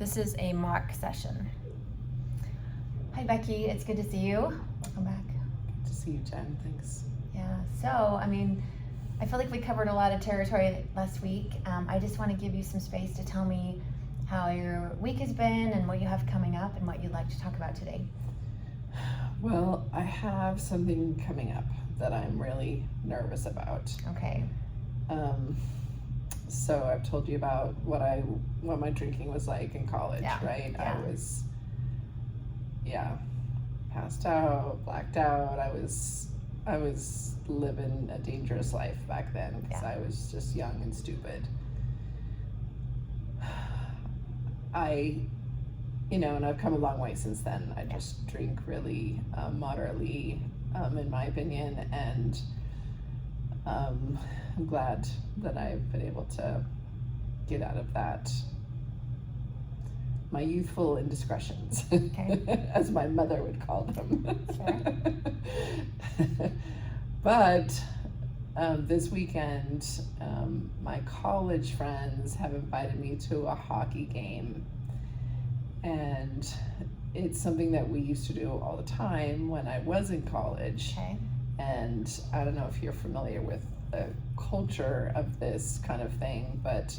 This is a mock session. Hi Becky, it's good to see you. Welcome back. Good to see you, Jen. Thanks. Yeah, so I feel like we covered a lot of territory last week. I just want to give you some space to tell me how your week has been and what you have coming up and what you'd like to talk about today. Well, I have something coming up that I'm really nervous about. Okay. So I've told you about what my drinking was like in college, right? Yeah. I was, passed out, blacked out. I was living a dangerous life back then because I was just young and stupid. And I've come a long way since then. I just drink really moderately, in my opinion, and I'm glad that I've been able to get out of that, my youthful indiscretions, as my mother would call them. Sure. But this weekend, my college friends have invited me to a hockey game, and it's something that we used to do all the time when I was in college. Okay. And I don't know if you're familiar with the culture of this kind of thing, but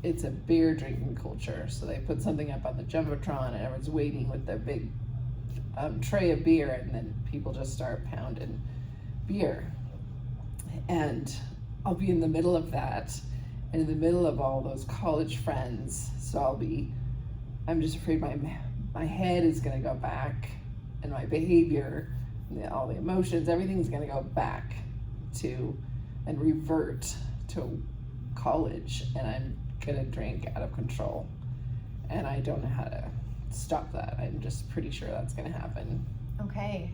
it's a beer drinking culture. So they put something up on the Jumbotron and everyone's waiting with their big tray of beer, and then people just start pounding beer. And I'll be in the middle of that, and in the middle of all those college friends, so I'm just afraid my head is gonna go back, and my behavior, all the emotions, everything's gonna go back to and revert to college, and I'm gonna drink out of control, and I don't know how to stop that. I'm just pretty sure that's gonna happen. Okay,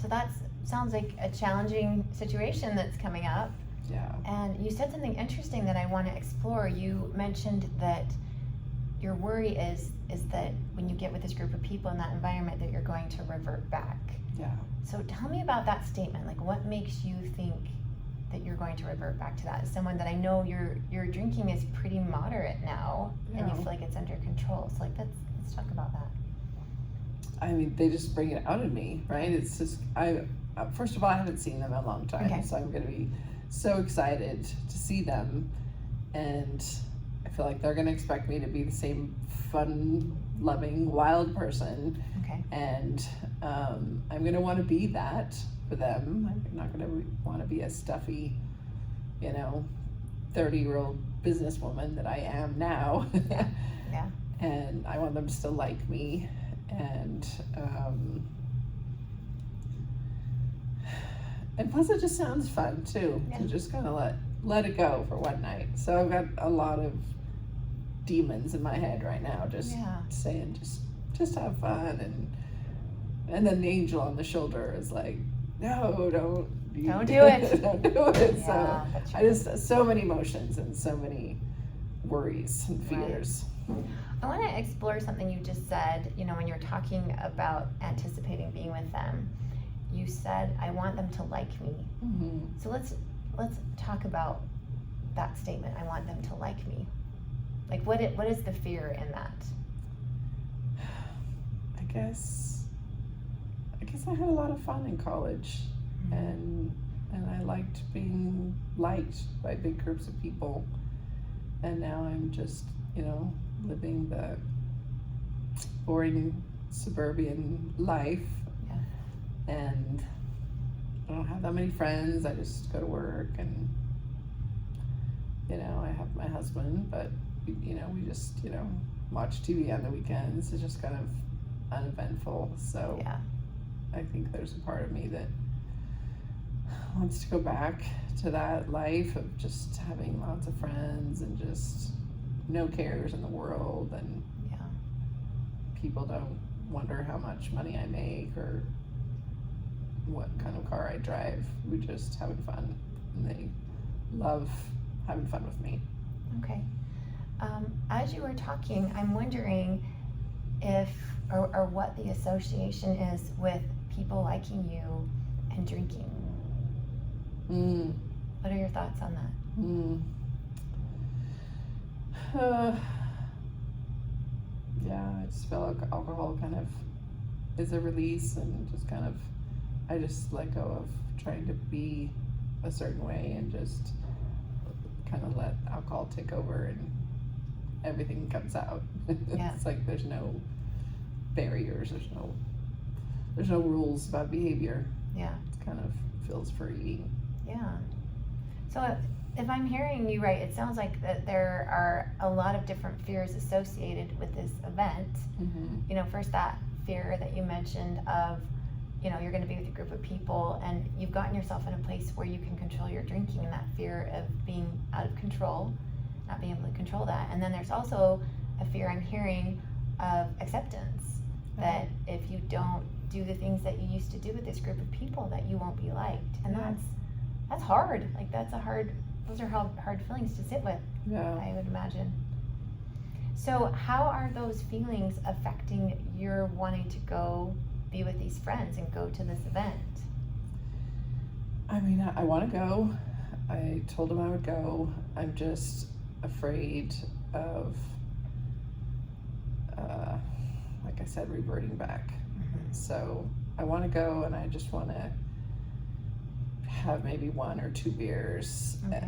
so that sounds like a challenging situation that's coming up. Yeah. And you said something interesting that I want to explore. You mentioned that your worry is that when you get with this group of people in that environment that you're going to revert back. Yeah. So tell me about that statement. Like, what makes you think that you're going to revert back to that? As someone that I know your drinking is pretty moderate now, and you feel like it's under control. So let's talk about that. I mean, they just bring it out of me, right? It's just first of all, I haven't seen them in a long time, so I'm going to be so excited to see them, and I feel like they're going to expect me to be the same fun-loving, wild person. Okay. And I'm going to want to be that for them. I'm not going to want to be a stuffy, 30-year-old businesswoman that I am now. Yeah. And I want them to still like me, and plus it just sounds fun too, to just kind of let it go for one night. So I've got a lot of demons in my head right now, just saying just have fun, and then the angel on the shoulder is like, no, don't do it. Don't do it. Yeah, so so many emotions and so many worries and fears. Right. I want to explore something you just said, when you're talking about anticipating being with them. You said, I want them to like me. Mm-hmm. So let's talk about that statement. I want them to like me. Like, what is the fear in that? I guess I had a lot of fun in college, and I liked being liked by big groups of people, and now I'm just living the boring suburban life. And I don't have that many friends. I just go to work, and I have my husband, but we just watch TV on the weekends. It's just kind of uneventful. So I think there's a part of me that wants to go back to that life of just having lots of friends and just no cares in the world, and people don't wonder how much money I make or what kind of car I drive. We're just having fun, and they love having fun with me. Okay. As you were talking, I'm wondering if or what the association is with people liking you and drinking. What are your thoughts on that? Yeah, I just feel like alcohol kind of is a release, and just kind of, I just let go of trying to be a certain way and just kind of let alcohol take over, and everything comes out. Yeah. It's like there's no barriers, there's no rules about behavior. Yeah. It kind of feels free. Yeah. So if I'm hearing you right, it sounds like that there are a lot of different fears associated with this event. Mm-hmm. You know, first that fear that you mentioned of, you know, you're going to be with a group of people and you've gotten yourself in a place where you can control your drinking, and that fear of being out of control, not being able to control that. And then there's also a fear I'm hearing of acceptance, that if you don't do the things that you used to do with this group of people, that you won't be liked. And that's hard. Like those are hard feelings to sit with, Yeah. I would imagine. So how are those feelings affecting your wanting to go be with these friends and go to this event? I mean, I want to go. I told him I would go. I'm just afraid of, like I said, reverting back. Mm-hmm. So I want to go, and I just want to have maybe 1 or 2 beers. Okay.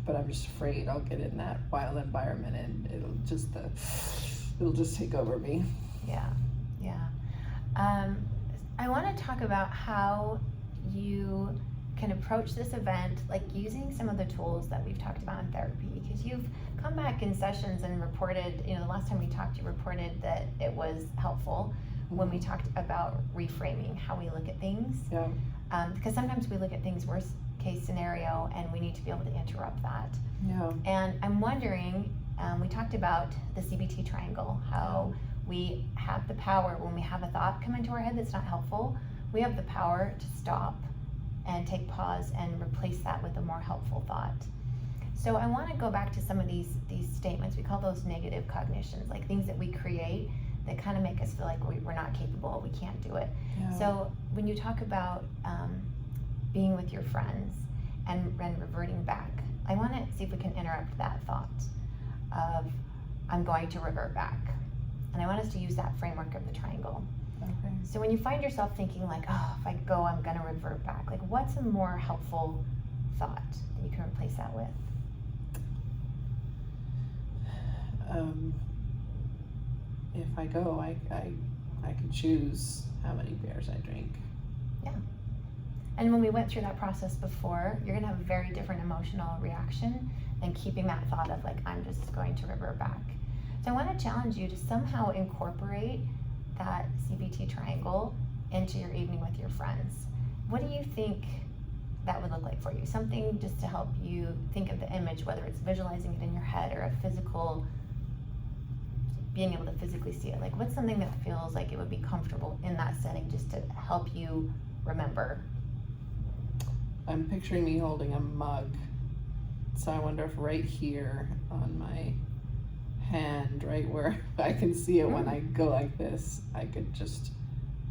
But I'm just afraid I'll get in that wild environment, and it'll just take over me. Yeah. I want to talk about how you can approach this event, like using some of the tools that we've talked about in therapy, because you've come back in sessions and reported, you know, the last time we talked, you reported that it was helpful when we talked about reframing how we look at things. Yeah. Because sometimes we look at things worst case scenario, and we need to be able to interrupt that. Yeah. And I'm wondering, we talked about the CBT triangle, how we have the power when we have a thought come into our head that's not helpful, we have the power to stop and take pause and replace that with a more helpful thought. So I want to go back to some of these statements. We call those negative cognitions, like things that we create that kind of make us feel like we're not capable, we can't do it. Yeah. So when you talk about being with your friends and reverting back, I want to see if we can interrupt that thought of I'm going to revert back. And I want us to use that framework of the triangle. Okay. So when you find yourself thinking like, oh, if I go, I'm going to revert back, like what's a more helpful thought that you can replace that with? If I go, I can choose how many beers I drink. Yeah. And when we went through that process before, you're going to have a very different emotional reaction than keeping that thought of like, I'm just going to revert back. So I want to challenge you to somehow incorporate that CBT triangle into your evening with your friends. What do you think that would look like for you? Something just to help you think of the image, whether it's visualizing it in your head or a physical, being able to physically see it. Like what's something that feels like it would be comfortable in that setting just to help you remember? I'm picturing me holding a mug. So I wonder if right here on my hand, right where I can see it when I go like this, I could just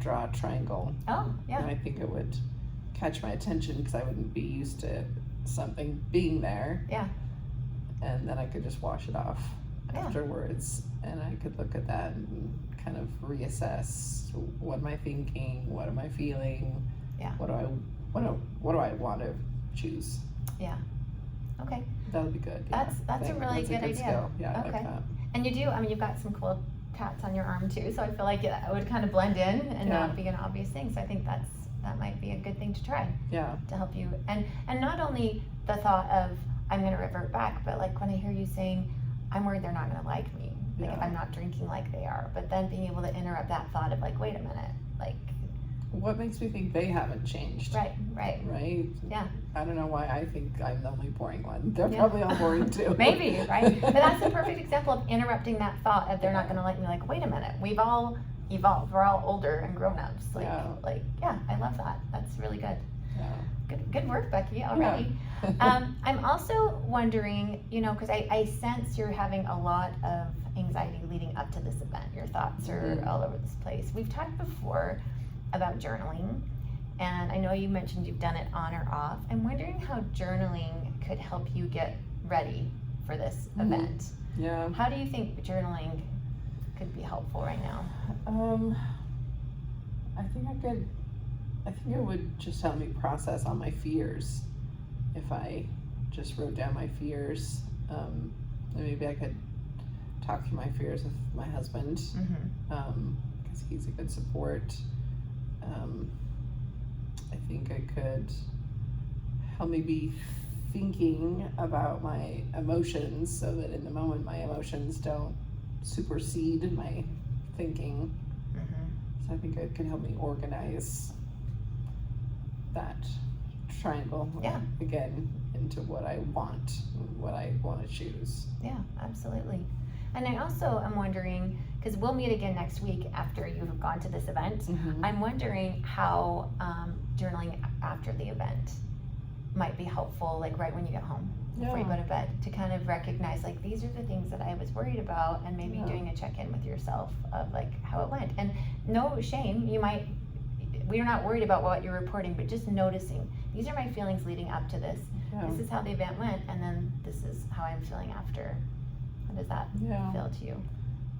draw a triangle. Oh, yeah. And I think it would catch my attention because I wouldn't be used to something being there. Yeah. And then I could just wash it off afterwards, and I could look at that and kind of reassess, what am I thinking, what am I feeling, what do I want to choose. Yeah. Okay. That would be good. That's a really good idea. Skill. Yeah, okay. I like that. And you do, I mean, you've got some cool tats on your arm too, so I feel like it would kind of blend in and not be an obvious thing. So I think that might be a good thing to try. Yeah. To help you, and not only the thought of I'm going to revert back, but like when I hear you saying I'm worried they're not going to like me, like if I'm not drinking like they are, but then being able to interrupt that thought of like, wait a minute, like what makes me think they haven't changed? Right. Yeah. I don't know why I think I'm the only boring one. They're probably all boring too. Maybe, right? But that's a perfect example of interrupting that thought of they're not going to like me. Like, wait a minute, we've all evolved. We're all older and grown-ups. Like, I love that. That's really good. Yeah. Good work, Becky, already. Yeah. I'm also wondering, because I sense you're having a lot of anxiety leading up to this event. Your thoughts are all over this place. We've talked before about journaling, And I know you mentioned you've done it on or off. I'm wondering how journaling could help you get ready for this event. Yeah. How do you think journaling could be helpful right now? I think it would just help me process all my fears if I just wrote down my fears. And maybe I could talk through my fears with my husband, because he's a good support. I think it could help me be thinking about my emotions so that in the moment my emotions don't supersede my thinking. So I think it could help me organize that triangle again into what I want to choose. Yeah, absolutely. And I also am wondering, because we'll meet again next week after you've gone to this event, I'm wondering how journaling after the event might be helpful, like right when you get home, before you go to bed, to kind of recognize, like, these are the things that I was worried about, and maybe doing a check-in with yourself of like how it went. And no shame, we're not worried about what you're reporting, but just noticing, these are my feelings leading up to this. This is how the event went, and then this is how I'm feeling after. How does that feel to you?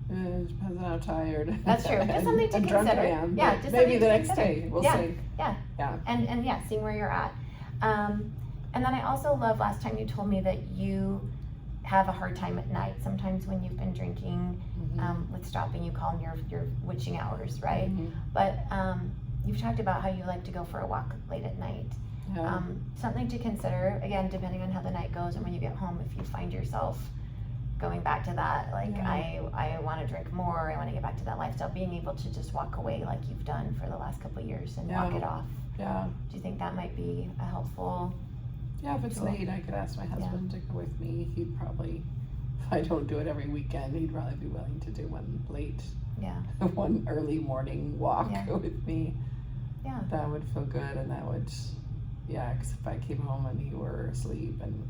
It depends on how tired. That's true. Just something to and consider. Drunk I am, yeah, but just maybe something the to next consider. day we'll see. Yeah. And seeing where you're at. And then I also love last time you told me that you have a hard time at night. Sometimes when you've been drinking, with stopping, you call them your witching hours, right? But you've talked about how you like to go for a walk late at night. Something to consider, again, depending on how the night goes and when you get home, if you find yourself going back to that, like, I want to drink more, I want to get back to that lifestyle, being able to just walk away like you've done for the last couple of years and walk it off. Do you think that might be a helpful? Yeah, if it's late, I could ask my husband to go with me. He'd probably, if I don't do it every weekend, he'd probably be willing to do one late, one early morning walk with me. Yeah. That would feel good, and that would, because if I came home and you were asleep, and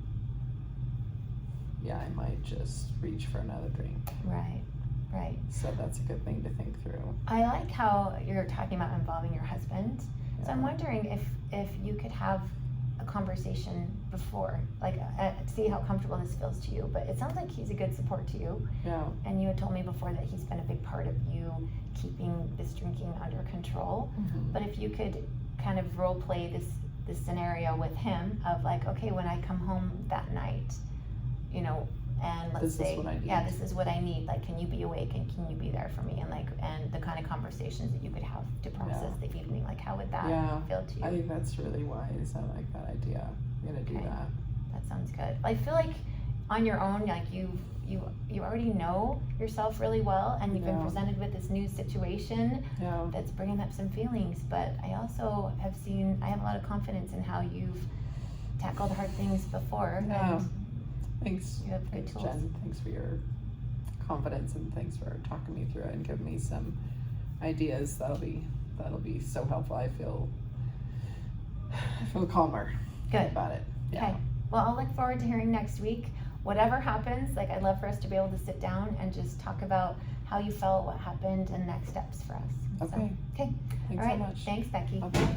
I might just reach for another drink. Right. So that's a good thing to think through. I like how you're talking about involving your husband. So I'm wondering if you could have a conversation before, like, see how comfortable this feels to you. But it sounds like he's a good support to you. And you had told me before that he's been a big part of you keeping this drinking under control. But if you could kind of role play this scenario with him of like, okay, when I come home that night, and let's say, this is what I need. Like, can you be awake and can you be there for me? And like, and the kind of conversations that you could have to process the evening. Like, how would that feel to you? I think that's really wise. I like that idea. I'm gonna do that. That sounds good. I feel like on your own, like you already know yourself really well, and you've been presented with this new situation that's bringing up some feelings. But I also I have a lot of confidence in how you've tackled hard things before. And thanks. You have good tools. Jen. Thanks for your confidence, and thanks for talking me through it and giving me some ideas. That'll be so helpful. I feel calmer about it. Okay. Well, I'll look forward to hearing next week. Whatever happens, like, I'd love for us to be able to sit down and just talk about how you felt, what happened, and next steps for us. Okay. Okay. Thanks All right. so much. Thanks, Becky. Okay.